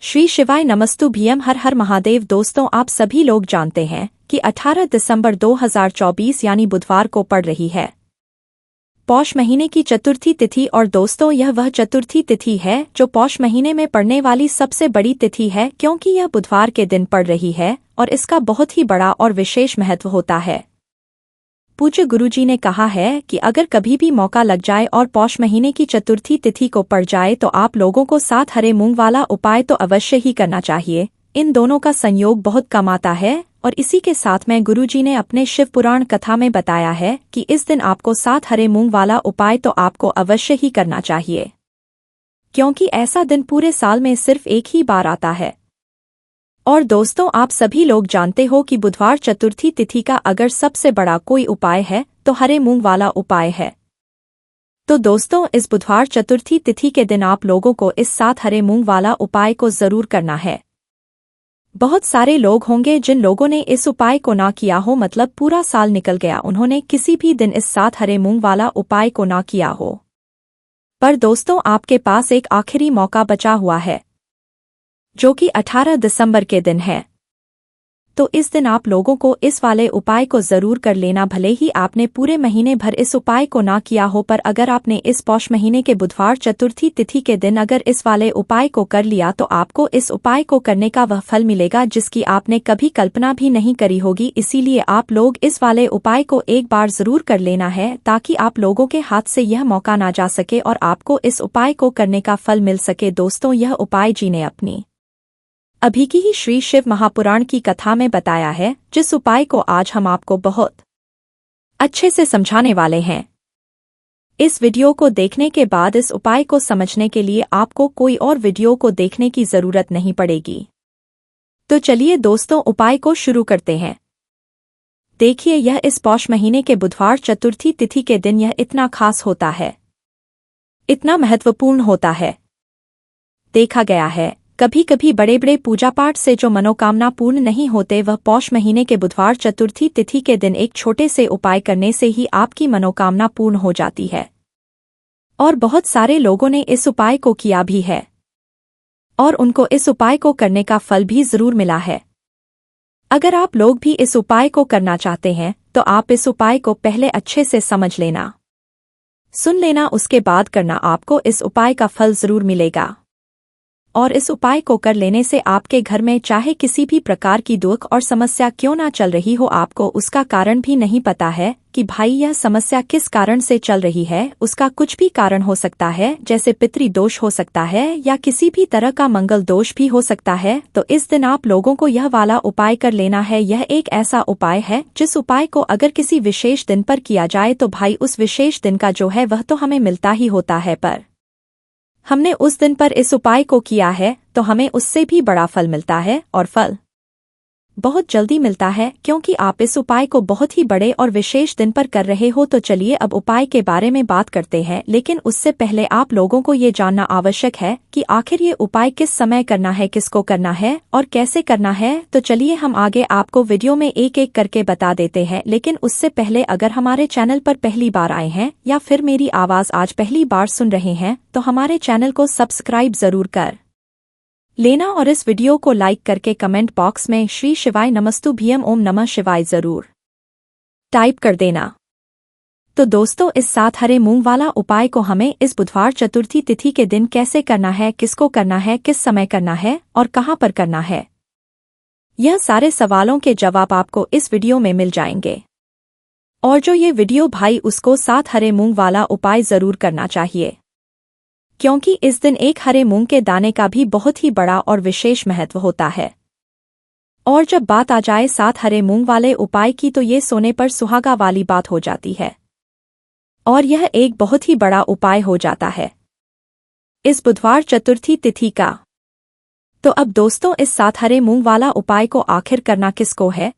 श्री शिवाय नमस्तु भीम हर हर महादेव। दोस्तों, आप सभी लोग जानते हैं कि 18 दिसंबर 2024 यानी बुधवार को पड़ रही है पौष महीने की चतुर्थी तिथि। और दोस्तों, यह वह चतुर्थी तिथि है जो पौष महीने में पड़ने वाली सबसे बड़ी तिथि है, क्योंकि यह बुधवार के दिन पड़ रही है और इसका बहुत ही बड़ा और विशेष महत्व होता है। पूज्य गुरुजी ने कहा है कि अगर कभी भी मौका लग जाए और पौष महीने की चतुर्थी तिथि को पड़ जाए तो आप लोगों को 7 हरे मूंग वाला उपाय तो अवश्य ही करना चाहिए। इन दोनों का संयोग बहुत कम आता है और इसी के साथ में गुरुजी ने अपने शिव पुराण कथा में बताया है कि इस दिन आपको 7 हरे मूंग वाला उपाय तो आपको अवश्य ही करना चाहिए, क्योंकि ऐसा दिन पूरे साल में सिर्फ एक ही बार आता है। और दोस्तों, आप सभी लोग जानते हो कि बुधवार चतुर्थी तिथि का अगर सबसे बड़ा कोई उपाय है तो हरे मूंग वाला उपाय है। तो दोस्तों, इस बुधवार चतुर्थी तिथि के दिन आप लोगों को इस 7 हरे मूंग वाला उपाय को जरूर करना है। बहुत सारे लोग होंगे जिन लोगों ने इस उपाय को ना किया हो, मतलब पूरा साल निकल गया, उन्होंने किसी भी दिन इस 7 हरे मूंग वाला उपाय को ना किया हो। पर दोस्तों, आपके पास एक आखिरी मौका बचा हुआ है, जो कि 18 दिसंबर के दिन है। तो इस दिन आप लोगों को इस वाले उपाय को जरूर कर लेना, भले ही आपने पूरे महीने भर इस उपाय को ना किया हो, पर अगर आपने इस पौष महीने के बुधवार चतुर्थी तिथि के दिन अगर इस वाले उपाय को कर लिया तो आपको इस उपाय को करने का वह फल मिलेगा जिसकी आपने कभी कल्पना भी नहीं करी होगी। इसीलिए आप लोग इस वाले उपाय को एक बार जरूर कर लेना है, ताकि आप लोगों के हाथ से यह मौका ना जा सके और आपको इस उपाय को करने का फल मिल सके। दोस्तों, यह उपाय जी ने अपनी अभी की ही श्री शिव महापुराण की कथा में बताया है, जिस उपाय को आज हम आपको बहुत अच्छे से समझाने वाले हैं। इस वीडियो को देखने के बाद इस उपाय को समझने के लिए आपको कोई और वीडियो को देखने की जरूरत नहीं पड़ेगी। तो चलिए दोस्तों, उपाय को शुरू करते हैं। देखिए, यह इस पौष महीने के बुधवार चतुर्थी तिथि के दिन यह इतना खास होता है, इतना महत्वपूर्ण होता है। देखा गया है कभी कभी बड़े बड़े पूजा पाठ से जो मनोकामना पूर्ण नहीं होते, वह पौष महीने के बुधवार चतुर्थी तिथि के दिन एक छोटे से उपाय करने से ही आपकी मनोकामना पूर्ण हो जाती है। और बहुत सारे लोगों ने इस उपाय को किया भी है और उनको इस उपाय को करने का फल भी जरूर मिला है। अगर आप लोग भी इस उपाय को करना चाहते हैं तो आप इस उपाय को पहले अच्छे से समझ लेना, सुन लेना, उसके बाद करना। आपको इस उपाय का फल जरूर मिलेगा। और इस उपाय को कर लेने से आपके घर में चाहे किसी भी प्रकार की दुख और समस्या क्यों ना चल रही हो, आपको उसका कारण भी नहीं पता है कि भाई यह समस्या किस कारण से चल रही है। उसका कुछ भी कारण हो सकता है, जैसे पितृ दोष हो सकता है या किसी भी तरह का मंगल दोष भी हो सकता है। तो इस दिन आप लोगों को यह वाला उपाय कर लेना है। यह एक ऐसा उपाय है जिस उपाय को अगर किसी विशेष दिन पर किया जाए तो भाई उस विशेष दिन का जो है वह तो हमें मिलता ही होता है, पर हमने उस दिन पर इस उपाय को किया है तो हमें उससे भी बड़ा फल मिलता है, और फल बहुत जल्दी मिलता है, क्योंकि आप इस उपाय को बहुत ही बड़े और विशेष दिन पर कर रहे हो। तो चलिए अब उपाय के बारे में बात करते हैं, लेकिन उससे पहले आप लोगों को ये जानना आवश्यक है कि आखिर ये उपाय किस समय करना है, किसको करना है और कैसे करना है। तो चलिए हम आगे आपको वीडियो में एक एक करके बता देते हैं। लेकिन उससे पहले अगर हमारे चैनल पर पहली बार आए हैं या फिर मेरी आवाज़ आज पहली बार सुन रहे हैं तो हमारे चैनल को सब्सक्राइब जरूर कर लेना और इस वीडियो को लाइक करके कमेंट बॉक्स में श्री शिवाय नमस्तु भीम ओम नमः शिवाय जरूर टाइप कर देना। तो दोस्तों, इस 7 हरे मूंग वाला उपाय को हमें इस बुधवार चतुर्थी तिथि के दिन कैसे करना है, किसको करना है, किस समय करना है और कहाँ पर करना है, यह सारे सवालों के जवाब आपको इस वीडियो में मिल जाएंगे। और जो ये वीडियो भाई उसको 7 हरे मूंग वाला उपाय जरूर करना चाहिए, क्योंकि इस दिन एक हरे मूंग के दाने का भी बहुत ही बड़ा और विशेष महत्व होता है। और जब बात आ जाए 7 हरे मूंग वाले उपाय की तो ये सोने पर सुहागा वाली बात हो जाती है और यह एक बहुत ही बड़ा उपाय हो जाता है इस बुधवार चतुर्थी तिथि का। तो अब दोस्तों, इस 7 हरे मूंग वाला उपाय को आखिर करना किसको है,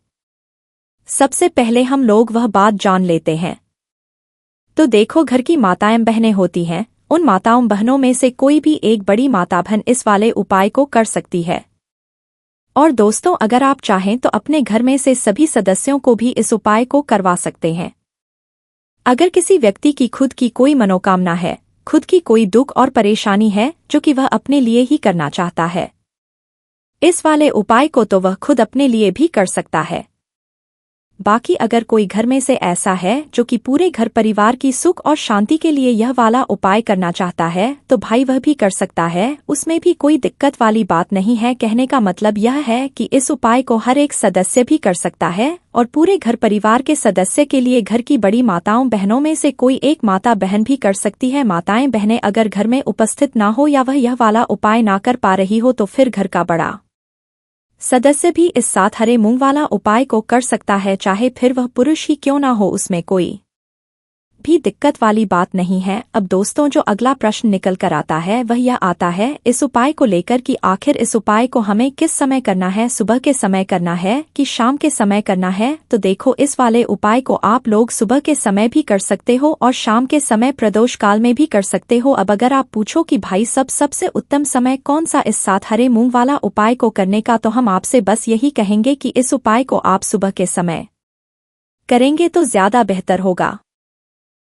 सबसे पहले हम लोग वह बात जान लेते हैं। तो देखो, घर की माताएं बहनें होती हैं, उन माताओं बहनों में से कोई भी एक बड़ी माता बहन इस वाले उपाय को कर सकती है। और दोस्तों, अगर आप चाहें तो अपने घर में से सभी सदस्यों को भी इस उपाय को करवा सकते हैं। अगर किसी व्यक्ति की खुद की कोई मनोकामना है, खुद की कोई दुख और परेशानी है जो कि वह अपने लिए ही करना चाहता है, इस वाले उपाय को तो वह खुद अपने लिए भी कर सकता है। बाकी अगर कोई घर में से ऐसा है जो कि पूरे घर परिवार की सुख और शांति के लिए यह वाला उपाय करना चाहता है तो भाई वह भी कर सकता है, उसमें भी कोई दिक्कत वाली बात नहीं है। कहने का मतलब यह है कि इस उपाय को हर एक सदस्य भी कर सकता है और पूरे घर परिवार के सदस्य के लिए घर की बड़ी माताओं बहनों में से कोई एक माता बहन भी कर सकती है। माताएं बहनें अगर घर में उपस्थित ना हो या वह यह वाला उपाय ना कर पा रही हो तो फिर घर का बड़ा सदस्य भी इस साथ हरे मूंग वाला उपाय को कर सकता है, चाहे फिर वह पुरुष ही क्यों ना हो, उसमें कोई भी दिक्कत वाली बात नहीं है। अब दोस्तों जो अगला प्रश्न निकल कर आता है वह यह आता है इस उपाय को लेकर कि आखिर इस उपाय को हमें किस समय करना है, सुबह के समय करना है कि शाम के समय करना है। तो देखो इस वाले उपाय को आप लोग सुबह के समय भी कर सकते हो और शाम के समय प्रदोष काल में भी कर सकते हो। अब अगर आप पूछो कि भाई सबसे उत्तम समय कौन सा इस साथ हरे मूंग वाला उपाय को करने का, तो हम आपसे बस यही कहेंगे कि इस उपाय को आप सुबह के समय करेंगे तो ज्यादा बेहतर होगा।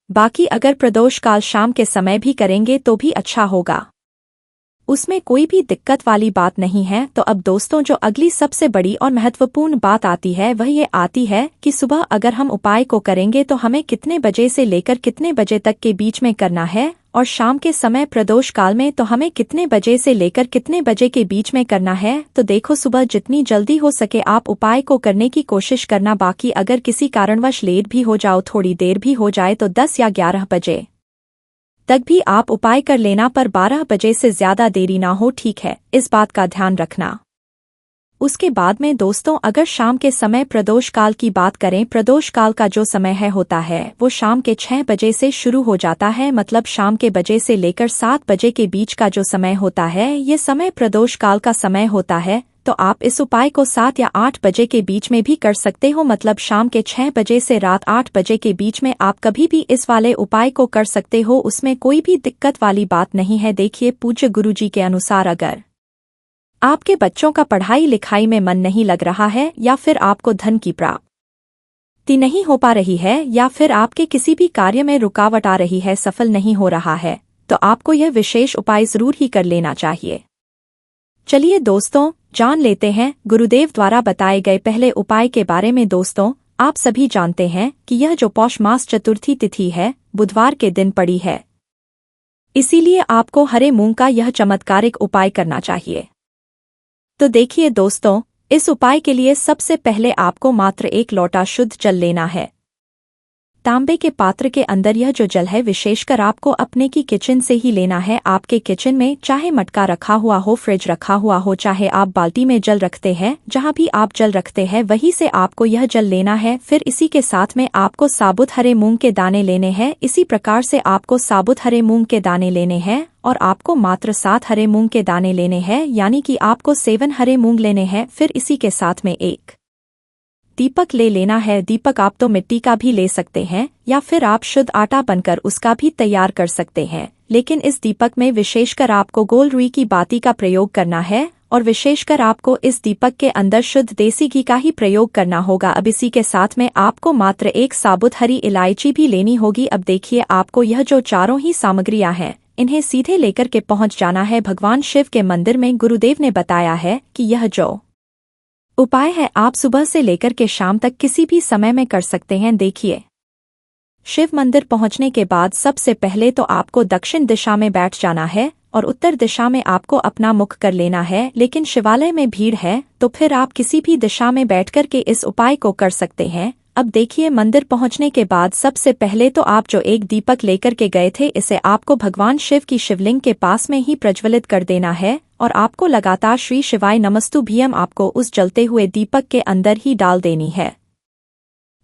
बाकी अगर प्रदोष काल शाम के समय भी करेंगे तो भी अच्छा होगा, उसमें कोई भी दिक्कत वाली बात नहीं है। तो अब दोस्तों जो अगली सबसे बड़ी और महत्वपूर्ण बात आती है वह ये आती है कि सुबह अगर हम उपाय को करेंगे तो हमें कितने बजे से लेकर कितने बजे तक के बीच में करना है, और शाम के समय प्रदोष काल में तो हमें कितने बजे से लेकर कितने बजे के बीच में करना है। तो देखो सुबह जितनी जल्दी हो सके आप उपाय को करने की कोशिश करना। बाकी अगर किसी कारणवश लेट भी हो जाओ, थोड़ी देर भी हो जाए तो 10 या 11 बजे तक भी आप उपाय कर लेना, पर 12 बजे से ज्यादा देरी ना हो, ठीक है, इस बात का ध्यान रखना। उसके बाद में दोस्तों अगर शाम के समय प्रदोष काल की बात करें, प्रदोष काल का जो समय होता है वो शाम के 6 बजे से शुरू हो जाता है, मतलब शाम के बजे से लेकर 7 बजे के बीच का जो समय होता है ये समय प्रदोष काल का समय होता है। तो आप इस उपाय को 7 या 8 बजे के बीच में भी कर सकते हो, मतलब शाम के 6 बजे से रात 8 बजे के बीच में आप कभी भी इस वाले उपाय को कर सकते हो, उसमें कोई भी दिक्कत वाली बात नहीं है। देखिए पूज्य गुरुजी के अनुसार अगर आपके बच्चों का पढ़ाई लिखाई में मन नहीं लग रहा है, या फिर आपको धन की प्राप्ति नहीं हो पा रही है, या फिर आपके किसी भी कार्य में रुकावट आ रही है, सफल नहीं हो रहा है, तो आपको यह विशेष उपाय जरूर ही कर लेना चाहिए। चलिए दोस्तों जान लेते हैं गुरुदेव द्वारा बताए गए पहले उपाय के बारे में। दोस्तों आप सभी जानते हैं कि यह जो पौष मास चतुर्थी तिथि है बुधवार के दिन पड़ी है, इसीलिए आपको हरे मूंग का यह चमत्कारिक उपाय करना चाहिए। तो देखिए दोस्तों इस उपाय के लिए सबसे पहले आपको मात्र 1 लोटा शुद्ध जल लेना है। तांबे के पात्र के अंदर यह जो जल है विशेषकर आपको अपने की किचन से ही लेना है। आपके किचन में चाहे मटका रखा हुआ हो, फ्रिज रखा हुआ हो, चाहे आप बाल्टी में जल रखते हैं, जहां भी आप जल रखते हैं वहीं से आपको यह जल लेना है। फिर इसी के साथ में आपको साबुत हरे मूंग के दाने लेने हैं। इसी प्रकार से आपको साबुत हरे मूंग के दाने लेने हैं और आपको मात्र 7 हरे मूंग के दाने लेने हैं, यानी कि आपको 7 हरे मूंग लेने हैं। फिर इसी के साथ में एक दीपक ले लेना है। दीपक आप तो मिट्टी का भी ले सकते हैं या फिर आप शुद्ध आटा बनकर उसका भी तैयार कर सकते हैं, लेकिन इस दीपक में विशेषकर आपको गोल रुई की बाती का प्रयोग करना है और विशेषकर आपको इस दीपक के अंदर शुद्ध देसी घी का ही प्रयोग करना होगा। अब इसी के साथ में आपको मात्र 1 साबुत हरी इलायची भी लेनी होगी। अब देखिए आपको यह जो चारों ही सामग्रियां हैं इन्हें सीधे लेकर के पहुंच जाना है भगवान शिव के मंदिर में। गुरुदेव ने बताया है कि यह जो उपाय है आप सुबह से लेकर के शाम तक किसी भी समय में कर सकते हैं। देखिए शिव मंदिर पहुंचने के बाद सबसे पहले तो आपको दक्षिण दिशा में बैठ जाना है और उत्तर दिशा में आपको अपना मुख कर लेना है, लेकिन शिवालय में भीड़ है तो फिर आप किसी भी दिशा में बैठकर के इस उपाय को कर सकते हैं। अब देखिए मंदिर पहुंचने के बाद सबसे पहले तो आप जो एक दीपक लेकर के गए थे इसे आपको भगवान शिव की शिवलिंग के पास में ही प्रज्वलित कर देना है और आपको लगातार श्री शिवाय नमस्तुभ्यम आपको उस जलते हुए दीपक के अंदर ही डाल देनी है।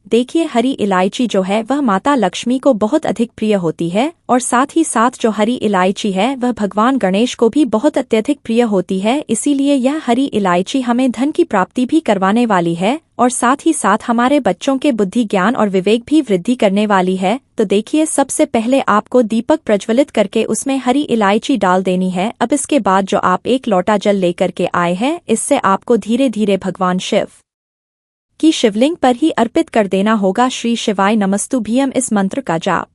देखिए हरी इलायची जो है वह माता लक्ष्मी को बहुत अधिक प्रिय होती है और साथ ही साथ जो हरी इलायची है वह भगवान गणेश को भी बहुत अत्यधिक प्रिय होती है, इसीलिए यह हरी इलायची हमें धन की प्राप्ति भी करवाने वाली है और साथ ही साथ हमारे बच्चों के बुद्धि ज्ञान और विवेक भी वृद्धि करने वाली है। तो देखिए सबसे पहले आपको दीपक प्रज्वलित करके उसमें हरी इलायची डाल देनी है। अब इसके बाद जो आप 1 लोटा जल लेकर के आए हैं इससे आपको धीरे धीरे भगवान शिव की शिवलिंग पर ही अर्पित कर देना होगा। श्री शिवाय नमस्तुभ्यम इस मंत्र का जाप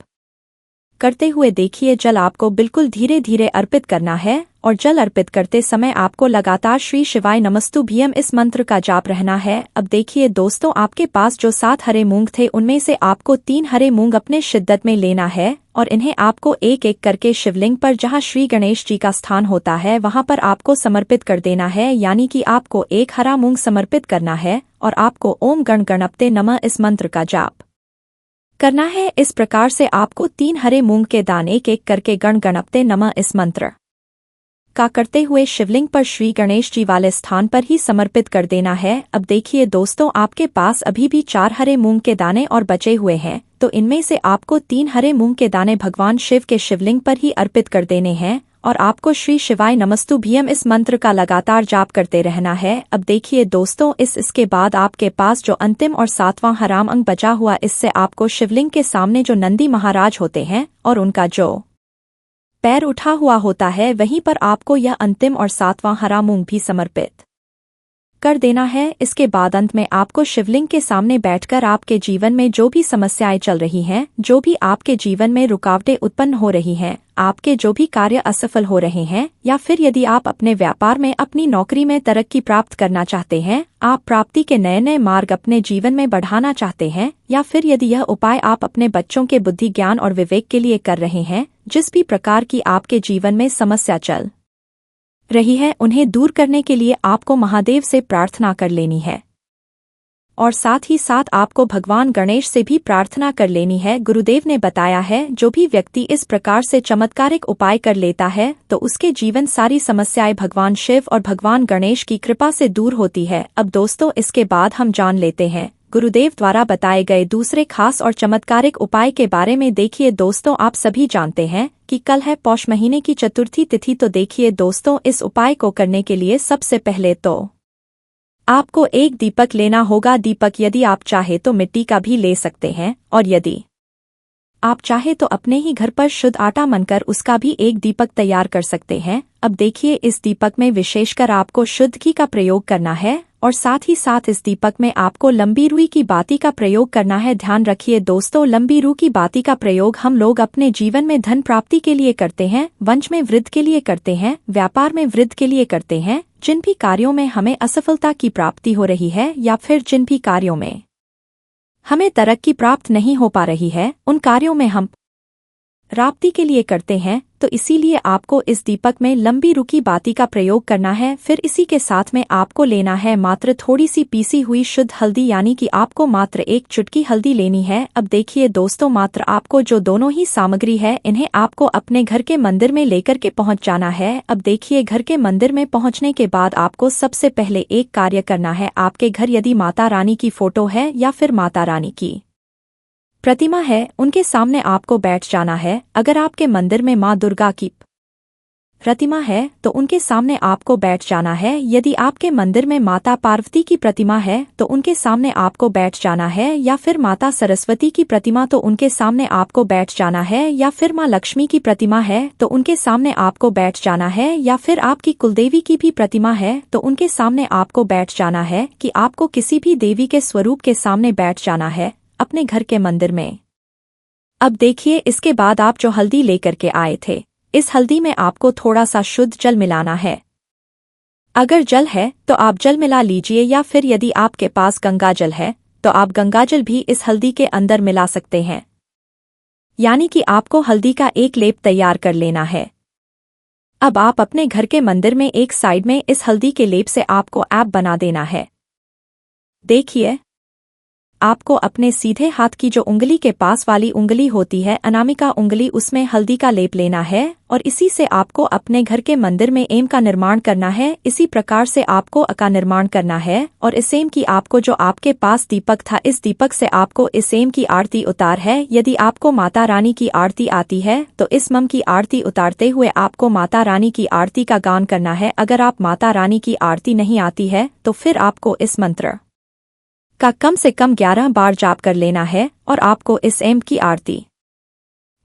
करते हुए देखिए जल आपको बिल्कुल धीरे धीरे अर्पित करना है और जल अर्पित करते समय आपको लगातार श्री शिवाय नमस्तुभ्यम इस मंत्र का जाप रहना है। अब देखिए दोस्तों, आपके पास जो 7 हरे मूंग थे उनमें से आपको 3 हरे मूंग अपने शिद्दत में लेना है और इन्हें आपको एक एक करके शिवलिंग पर जहां श्री गणेश जी का स्थान होता है वहां पर आपको समर्पित कर देना है। यानी कि आपको एक हरा मूंग समर्पित करना है और आपको ओम गण गणपते नमः इस मंत्र का जाप करना है। इस प्रकार से आपको 3 हरे मूंग के दाने एक एक करके गण गणपते नमः इस मंत्र का करते हुए शिवलिंग पर श्री गणेश जी वाले स्थान पर ही समर्पित कर देना है। अब देखिए दोस्तों, आपके पास अभी भी 4 हरे मूंग के दाने और बचे हुए हैं, तो इनमें से आपको 3 हरे मूंग के दाने भगवान शिव के शिवलिंग पर ही अर्पित कर देने हैं और आपको श्री शिवाय नमस्तुभ्यम इस मंत्र का लगातार जाप करते रहना है। अब देखिए दोस्तों, इसके बाद आपके पास जो अंतिम और 7वां हराम अंग बचा हुआ, इससे आपको शिवलिंग के सामने जो नंदी महाराज होते हैं और उनका जो पैर उठा हुआ होता है वहीं पर आपको यह अंतिम और 7वां हरा मूंग भी समर्पित कर देना है। इसके बाद अंत में आपको शिवलिंग के सामने बैठकर आपके जीवन में जो भी समस्याएं चल रही हैं, जो भी आपके जीवन में रुकावटें उत्पन्न हो रही हैं, आपके जो भी कार्य असफल हो रहे हैं, या फिर यदि आप अपने व्यापार में अपनी नौकरी में तरक्की प्राप्त करना चाहते हैं, आप प्राप्ति के नए नए मार्ग अपने जीवन में बढ़ाना चाहते हैं, या फिर यदि यह उपाय आप अपने बच्चों के बुद्धि ज्ञान और विवेक के लिए कर रहे हैं, जिस भी प्रकार की आपके जीवन में समस्या चल रही है उन्हें दूर करने के लिए आपको महादेव से प्रार्थना कर लेनी है और साथ ही साथ आपको भगवान गणेश से भी प्रार्थना कर लेनी है। गुरुदेव ने बताया है, जो भी व्यक्ति इस प्रकार से चमत्कारिक उपाय कर लेता है तो उसके जीवन सारी समस्याएं भगवान शिव और भगवान गणेश की कृपा से दूर होती है। अब दोस्तों, इसके बाद हम जान लेते हैं गुरुदेव द्वारा बताए गए दूसरे खास और चमत्कारिक उपाय के बारे में। देखिए दोस्तों, आप सभी जानते हैं कि कल है पौष महीने की चतुर्थी तिथि, तो देखिए दोस्तों, इस उपाय को करने के लिए सबसे पहले तो आपको एक दीपक लेना होगा। दीपक यदि आप चाहे तो मिट्टी का भी ले सकते हैं और यदि आप चाहे तो अपने ही घर पर शुद्ध आटा मनकर उसका भी एक दीपक तैयार कर सकते हैं। अब देखिए, इस दीपक में विशेषकर आपको शुद्ध घी का प्रयोग करना है और साथ ही साथ इस दीपक में आपको लंबी रुई की बाती का प्रयोग करना है। ध्यान रखिए दोस्तों, लंबी रुई की बाती का प्रयोग हम लोग अपने जीवन में धन प्राप्ति के लिए करते हैं, वंश में वृद्धि के लिए करते हैं, व्यापार में वृद्धि के लिए करते हैं। जिन भी कार्यों में हमें असफलता की प्राप्ति हो रही है या फिर जिन भी कार्यों में हमें तरक्की प्राप्त नहीं हो पा रही है, उन कार्यों में हम प्राप्ति के लिए करते हैं, तो इसीलिए आपको इस दीपक में लंबी रुकी बाती का प्रयोग करना है। फिर इसी के साथ में आपको लेना है मात्र थोड़ी सी पीसी हुई शुद्ध हल्दी, यानी कि आपको मात्र 1 चुटकी हल्दी लेनी है। अब देखिए दोस्तों, मात्र आपको जो दोनों ही सामग्री है इन्हें आपको अपने घर के मंदिर में लेकर के पहुंच जाना है। अब देखिए, घर के मंदिर में पहुंचने के बाद आपको सबसे पहले एक कार्य करना है। आपके घर यदि माता रानी की फोटो है या फिर माता रानी की प्रतिमा है, उनके सामने आपको बैठ जाना है। अगर आपके मंदिर में माँ दुर्गा की प्रतिमा है तो उनके सामने आपको बैठ जाना है। यदि आपके मंदिर में माता पार्वती की प्रतिमा है तो उनके सामने आपको बैठ जाना है, या फिर माता सरस्वती की प्रतिमा तो उनके सामने आपको बैठ जाना है, या फिर माँ लक्ष्मी की प्रतिमा है तो उनके सामने आपको बैठ जाना है, या फिर आपकी कुलदेवी की भी प्रतिमा है तो उनके सामने आपको बैठ जाना है। कि आपको किसी भी देवी के स्वरूप के सामने बैठ जाना है अपने घर के मंदिर में। अब देखिए, इसके बाद आप जो हल्दी लेकर के आए थे, इस हल्दी में आपको थोड़ा सा शुद्ध जल मिलाना है। अगर जल है तो आप जल मिला लीजिए, या फिर यदि आपके पास गंगा जल है तो आप गंगा जल भी इस हल्दी के अंदर मिला सकते हैं। यानी कि आपको हल्दी का एक लेप तैयार कर लेना है। अब आप अपने घर के मंदिर में एक साइड में इस हल्दी के लेप से आपको ऐप बना देना है। देखिए, आपको अपने सीधे हाथ की जो उंगली के पास वाली उंगली होती है, अनामिका उंगली, उसमें हल्दी का लेप लेना है और इसी से आपको अपने घर के मंदिर में एम का निर्माण करना है। इसी प्रकार से आपको अ का निर्माण करना है और इस एम की आपको जो आपके पास दीपक था, इस दीपक से आपको इस एम की आरती उतार है। यदि आपको माता रानी की आरती आती है तो इस मम की आरती उतारते हुए आपको माता रानी की आरती का गान करना है। अगर आप माता रानी की आरती नहीं आती है तो फिर आपको इस मंत्र का कम से कम 11 बार जाप कर लेना है और आपको इस एम की आरती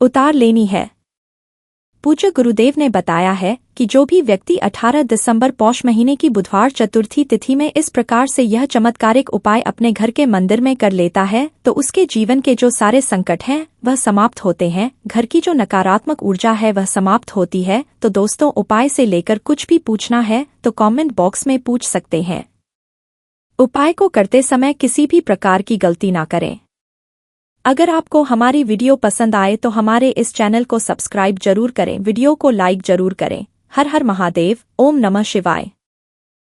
उतार लेनी है। पूज्य गुरुदेव ने बताया है कि जो भी व्यक्ति 18 दिसंबर पौष महीने की बुधवार चतुर्थी तिथि में इस प्रकार से यह चमत्कारिक उपाय अपने घर के मंदिर में कर लेता है तो उसके जीवन के जो सारे संकट हैं वह समाप्त होते हैं, घर की जो नकारात्मक ऊर्जा है वह समाप्त होती है। तो दोस्तों, उपाय से लेकर कुछ भी पूछना है तो कमेंट बॉक्स में पूछ सकते हैं। उपाय को करते समय किसी भी प्रकार की गलती ना करें। अगर आपको हमारी वीडियो पसंद आए तो हमारे इस चैनल को सब्सक्राइब जरूर करें, वीडियो को लाइक जरूर करें। हर हर महादेव, ओम नमः शिवाय।